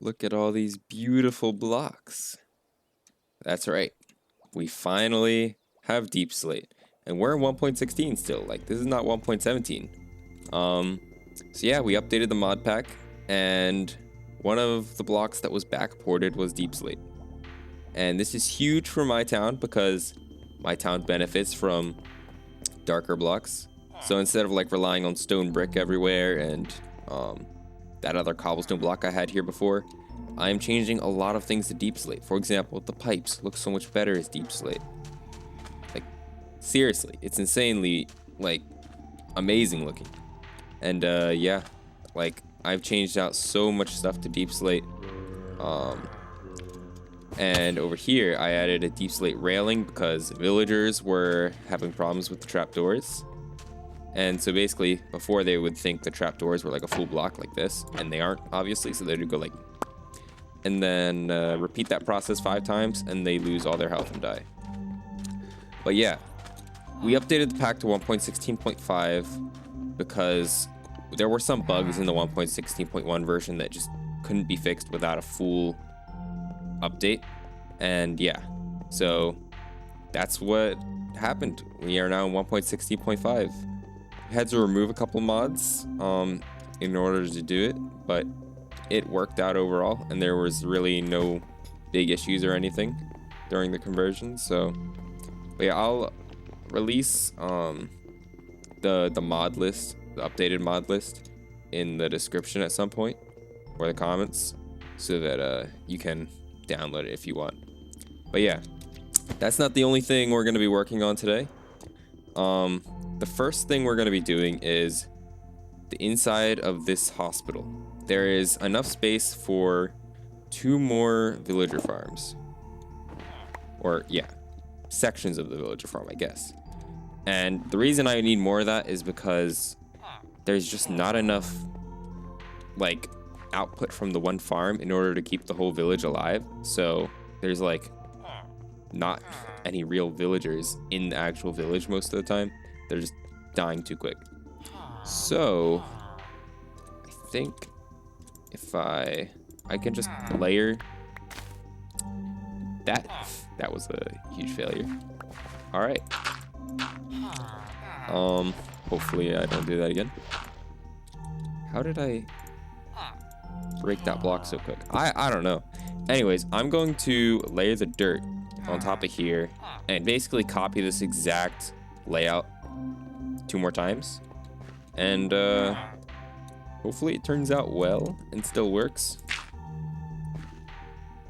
Look at all these beautiful blocks. That's right. We finally have Deep Slate. And we're in 1.16 still. Like, this is not 1.17. So yeah, we updated the mod pack, and one of the blocks that was backported was Deep Slate. And this is huge for my town because my town benefits from darker blocks. So instead of like relying on stone brick everywhere and that other cobblestone block I had here before, I am changing a lot of things to Deep Slate. For example, the pipes look so much better as Deep Slate. Like, seriously, it's insanely, like, amazing looking. And yeah, like, I've changed out so much stuff to Deep Slate. And over here, I added a Deep Slate railing because villagers were having problems with the trapdoors. And so basically, before they would think the trapdoors were like a full block like this, and they aren't, obviously, so they'd go like... And then repeat that process 5 times, and they lose all their health and die. But yeah, we updated the pack to 1.16.5 because there were some bugs in the 1.16.1 version that just couldn't be fixed without a full update. And yeah, so that's what happened. We are now in 1.16.5. We had to remove a couple mods in order to do it, but it worked out overall, and there was really no big issues or anything during the conversion. So but yeah, I'll release the mod list, the updated mod list, in the description at some point, or the comments, so that you can download it if you want. But yeah, that's not the only thing we're going to be working on today. The first thing we're going to be doing is the inside of this hospital. There is enough space for 2 more villager farms. Or, yeah, sections of the villager farm, I guess. And the reason I need more of that is because there's just not enough, like, output from the one farm in order to keep the whole village alive. So there's, like, not any real villagers in the actual village most of the time. They're just dying too quick. So I think if I can just layer that. That was a huge failure. All right. Hopefully I don't do that again. How did I break that block so quick? I don't know. Anyways, I'm going to layer the dirt on top of here and basically copy this exact layout 2 more times. And hopefully it turns out well and still works.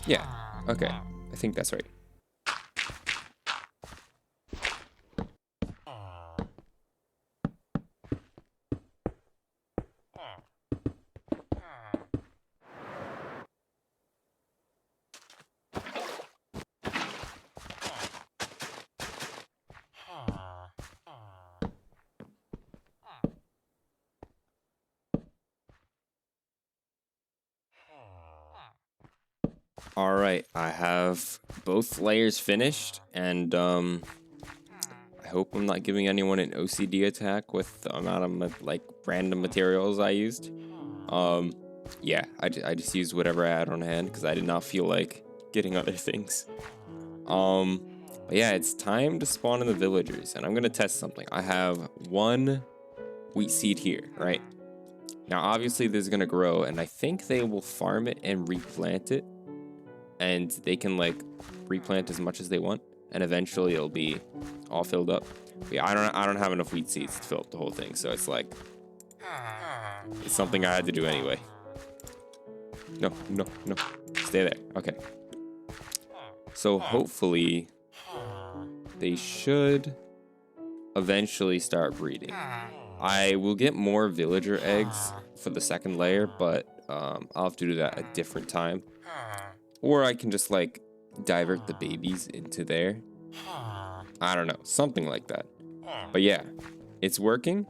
Yeah, okay. I think that's right. All right, I have both layers finished, and I hope I'm not giving anyone an OCD attack with the amount of like random materials I used. Yeah, I just used whatever I had on hand because I did not feel like getting other things. But yeah, it's time to spawn in the villagers, and I'm gonna test something. I have 1 wheat seed here, right? Now, obviously, this is gonna grow, and I think they will farm it and replant it. And they can like replant as much as they want, and eventually it'll be all filled up. But yeah, I don't have enough wheat seeds to fill up the whole thing, so it's like it's something I had to do anyway. No, stay there. Okay. So hopefully they should eventually start breeding. I will get more villager eggs for the second layer, but I'll have to do that a different time. Or I can just, like, divert the babies into there. I don't know. Something like that. But yeah, it's working.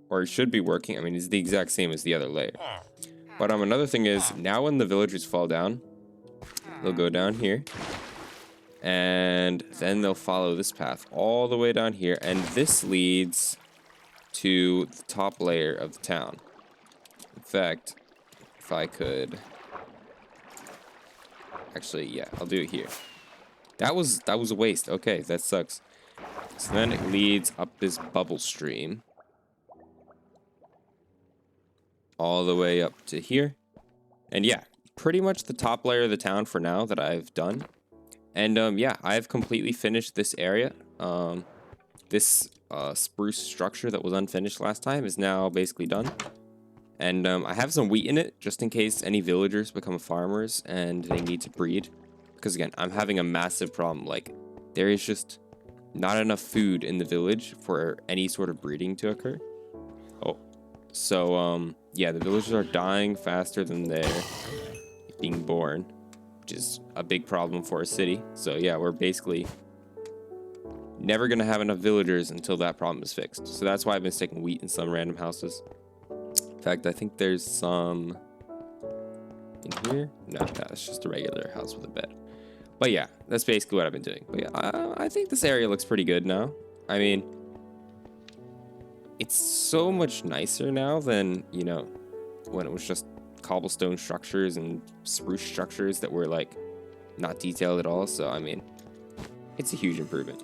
Or it should be working. I mean, it's the exact same as the other layer. But another thing is, now when the villagers fall down, they'll go down here. And then they'll follow this path all the way down here. And this leads to the top layer of the town. In fact, if I could Actually, yeah, I'll do it here. That was a waste. Okay, that sucks. So then it leads up this bubble stream. All the way up to here. And yeah, pretty much the top layer of the town for now that I've done. And yeah, I've completely finished this area. This spruce structure that was unfinished last time is now basically done. And I have some wheat in it, just in case any villagers become farmers and they need to breed. Because again, I'm having a massive problem. Like, there is just not enough food in the village for any sort of breeding to occur. Oh, so yeah, the villagers are dying faster than they're being born, which is a big problem for a city. So yeah, we're basically never gonna have enough villagers until that problem is fixed. So that's why I've been sticking wheat in some random houses. In fact, I think there's some in here. No, it's just a regular house with a bed. But yeah, that's basically what I've been doing. But yeah, I think this area looks pretty good now. I mean, it's so much nicer now than, you know, when it was just cobblestone structures and spruce structures that were like not detailed at all. So I mean, it's a huge improvement.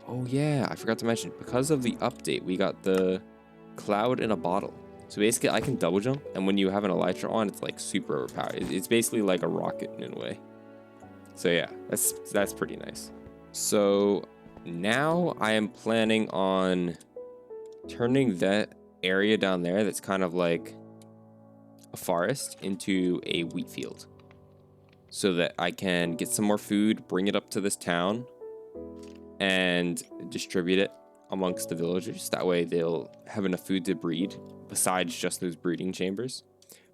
Oh yeah, I forgot to mention, because of the update, we got the cloud in a bottle. So basically I can double jump, and when you have an elytra on, it's like super overpowered. It's basically like a rocket in a way. So yeah, that's pretty nice. So now I am planning on turning that area down there that's kind of like a forest into a wheat field, so that I can get some more food, bring it up to this town, and distribute it amongst the villagers. That way they'll have enough food to breed besides just those breeding chambers,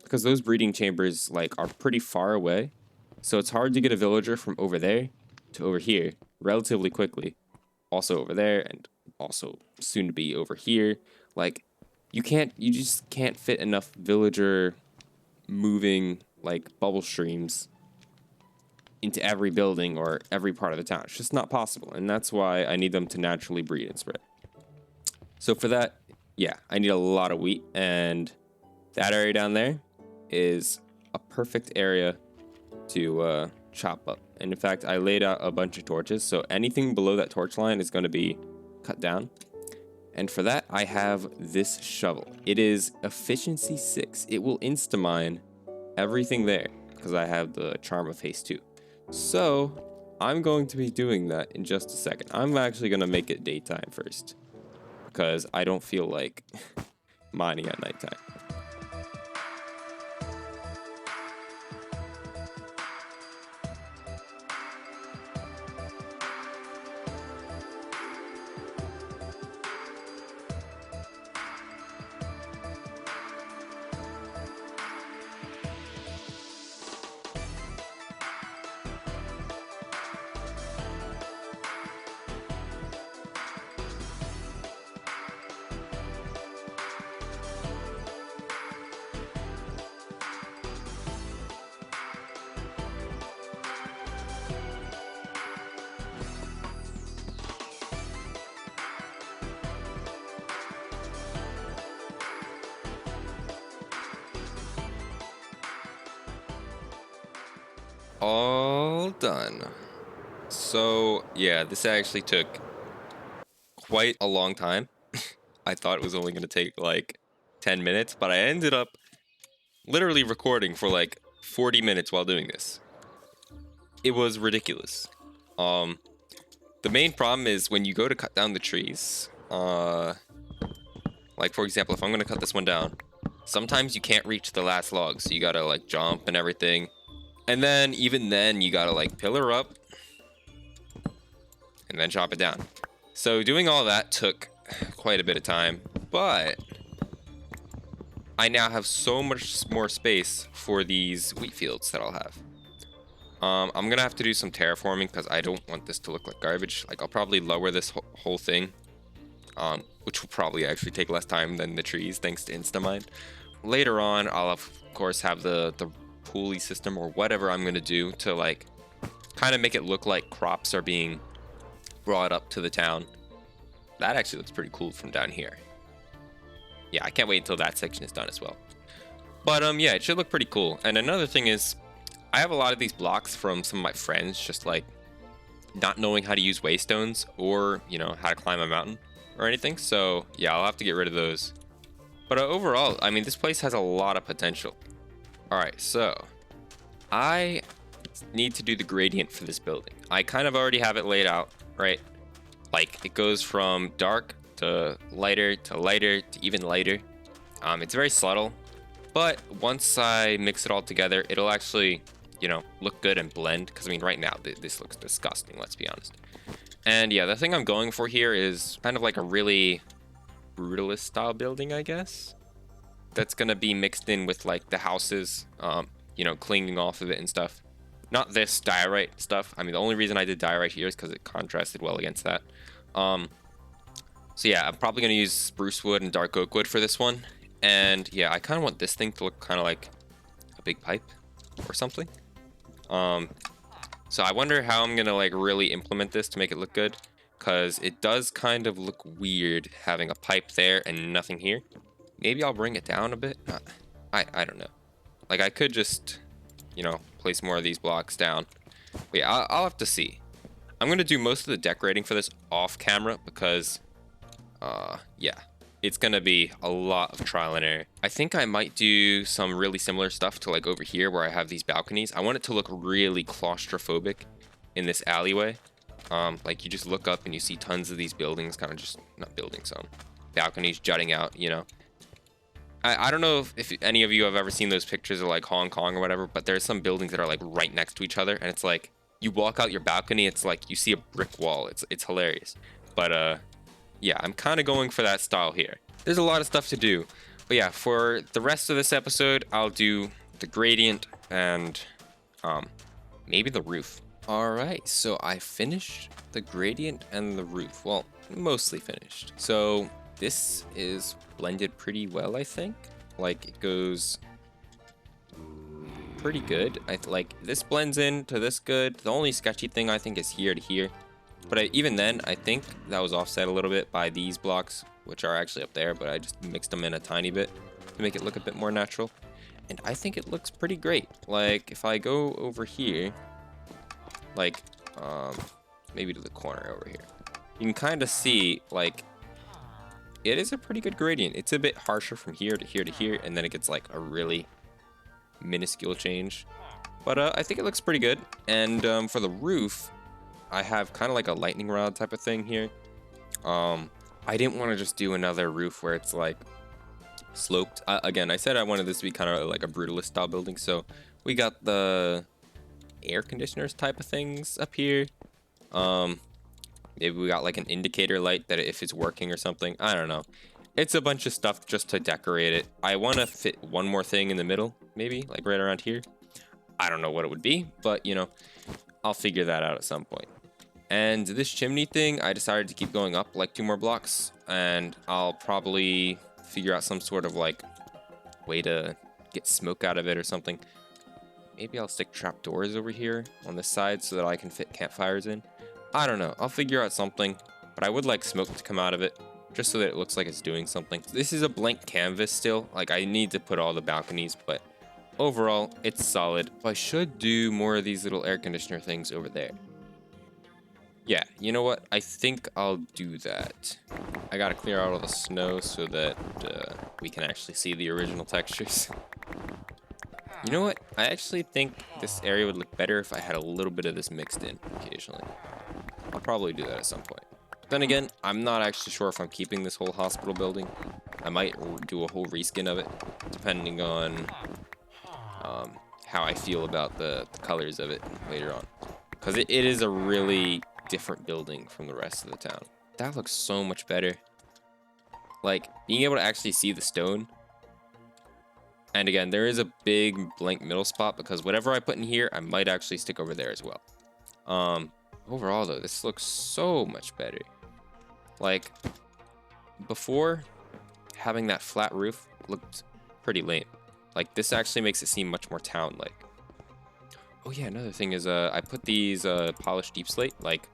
because those breeding chambers like are pretty far away. So it's hard to get a villager from over there to over here relatively quickly. Also over there, and also soon to be over here. Like, you just can't fit enough villager moving like bubble streams into every building or every part of the town. It's just not possible. And that's why I need them to naturally breed and spread. So for that, yeah, I need a lot of wheat, and that area down there is a perfect area to chop up. And in fact, I laid out a bunch of torches, so anything below that torch line is going to be cut down. And for that, I have this shovel. It is efficiency 6. It will insta-mine everything there because I have the charm of haste 2. So I'm going to be doing that in just a second. I'm actually going to make it daytime first because I don't feel like mining at nighttime. All done. So yeah, this actually took quite a long time. I thought it was only going to take like 10 minutes, but I ended up literally recording for like 40 minutes while doing this. It was ridiculous. The main problem is when you go to cut down the trees, like for example, if I'm going to cut this one down, sometimes you can't reach the last log, so you gotta like jump and everything. And then, even then, you gotta like pillar up and then chop it down. So doing all that took quite a bit of time, but I now have so much more space for these wheat fields that I'll have. I'm gonna have to do some terraforming because I don't want this to look like garbage. Like, I'll probably lower this whole thing, which will probably actually take less time than the trees, thanks to Instamine. Later on, I'll of course have the pulley system or whatever I'm gonna do to like kind of make it look like crops are being brought up to the town. That actually looks pretty cool from down here. Yeah, I can't wait until that section is done as well. But yeah, it should look pretty cool. And another thing is, I have a lot of these blocks from some of my friends, just like not knowing how to use waystones or, you know, how to climb a mountain or anything. So yeah, I'll have to get rid of those. But overall, I mean, this place has a lot of potential. All right, so I need to do the gradient for this building. I kind of already have it laid out, right? Like it goes from dark to lighter to even lighter. It's very subtle, but once I mix it all together, it'll actually, you know, look good and blend. Because I mean, right now this looks disgusting. Let's be honest. And yeah, the thing I'm going for here is kind of like a really brutalist style building, I guess. That's gonna be mixed in with like the houses, you know, clinging off of it and stuff. Not this diorite stuff. I mean, the only reason I did diorite here is because it contrasted well against that. So yeah, I'm probably gonna use spruce wood and dark oak wood for this one. And yeah, I kind of want this thing to look kind of like a big pipe or something. So I wonder how I'm gonna like really implement this to make it look good, because it does kind of look weird having a pipe there and nothing here. Maybe I'll bring it down a bit. I don't know. Like I could just, you know, place more of these blocks down. But yeah, I'll have to see. I'm gonna do most of the decorating for this off camera because, yeah, it's gonna be a lot of trial and error. I think I might do some really similar stuff to like over here where I have these balconies. I want it to look really claustrophobic in this alleyway. Like you just look up and you see tons of these buildings, kind of just, not buildings, balconies jutting out, you know. I don't know if any of you have ever seen those pictures of like Hong Kong or whatever, but there's some buildings that are like right next to each other, and it's like you walk out your balcony, it's like you see a brick wall. It's hilarious. But yeah, I'm kind of going for that style here. There's a lot of stuff to do, but yeah, for the rest of this episode, I'll do the gradient and maybe the roof. All right, so I finished the gradient and the roof. Well, mostly finished. So this is blended pretty well, I think. Like it goes pretty good. Like this blends into this good. The only sketchy thing I think is here to here. But even then, I think that was offset a little bit by these blocks, which are actually up there, but I just mixed them in a tiny bit to make it look a bit more natural. And I think it looks pretty great. Like if I go over here, like maybe to the corner over here, you can kind of see like it is a pretty good gradient. It's a bit harsher from here to here to here, and then it gets like a really minuscule change. But I think it looks pretty good. And for the roof, I have kind of like a lightning rod type of thing here. I didn't want to just do another roof where it's like sloped. Again, I said I wanted this to be kind of like a brutalist style building, so we got the air conditioners type of things up here. Maybe we got like an indicator light that if it's working or something. I don't know. It's a bunch of stuff just to decorate it. I want to fit one more thing in the middle, maybe like right around here. I don't know what it would be, but you know, I'll figure that out at some point. And this chimney thing, I decided to keep going up like 2 more blocks, and I'll probably figure out some sort of like way to get smoke out of it or something. Maybe I'll stick trapdoors over here on this side so that I can fit campfires in. I don't know. I'll figure out something, but I would like smoke to come out of it just so that it looks like it's doing something. This is a blank canvas still. Like I need to put all the balconies, but overall it's solid. I should do more of these little air conditioner things over there. Yeah, you know what? I think I'll do that. I gotta clear out all the snow so that we can actually see the original textures. You know what? I actually think this area would look better if I had a little bit of this mixed in occasionally. I'll probably do that at some point. Then again, I'm not actually sure if I'm keeping this whole hospital building. I might do a whole reskin of it, depending on how I feel about the colors of it later on. Because it is a really different building from the rest of the town. That looks so much better. Like, being able to actually see the stone. And again, there is a big blank middle spot because whatever I put in here, I might actually stick over there as well. Overall though, this looks so much better. Like, before, having that flat roof looked pretty lame. Like, this actually makes it seem much more town-like. Oh yeah, another thing is I put these polished deep slate, like,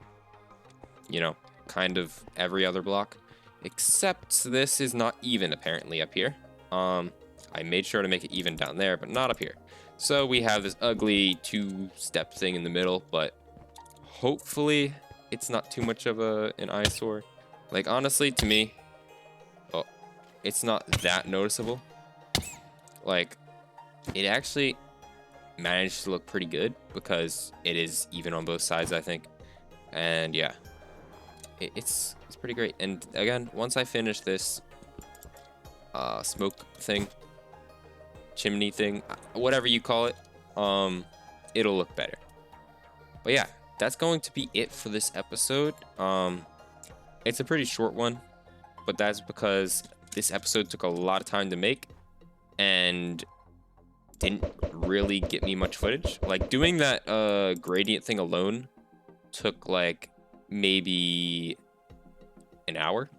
you know, kind of every other block. Except this is not even apparently up here. I made sure to make it even down there, but not up here. So we have this ugly 2-step thing in the middle, but hopefully it's not too much of an eyesore. Like, honestly, to me, oh, it's not that noticeable. Like, it actually managed to look pretty good because it is even on both sides, I think. And yeah, it's pretty great. And again, once I finish this smoke thing, chimney thing, whatever you call it, it'll look better. But yeah, that's going to be it for this episode. It's a pretty short one, but that's because this episode took a lot of time to make and didn't really get me much footage. Like, doing that gradient thing alone took like maybe an hour.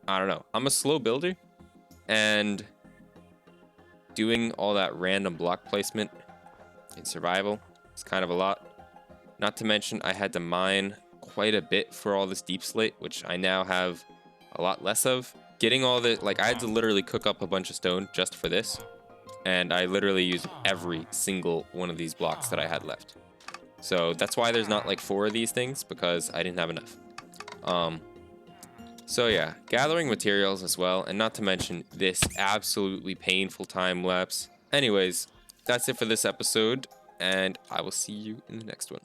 I don't know. I'm a slow builder, and doing all that random block placement in survival is kind of a lot. Not to mention, I had to mine quite a bit for all this deep slate, which I now have a lot less of. Getting all the, like, I had to literally cook up a bunch of stone just for this, and I literally used every single one of these blocks that I had left. So that's why there's not like 4 of these things, because I didn't have enough. So yeah, gathering materials as well, and not to mention this absolutely painful time lapse. Anyways, that's it for this episode, and I will see you in the next one.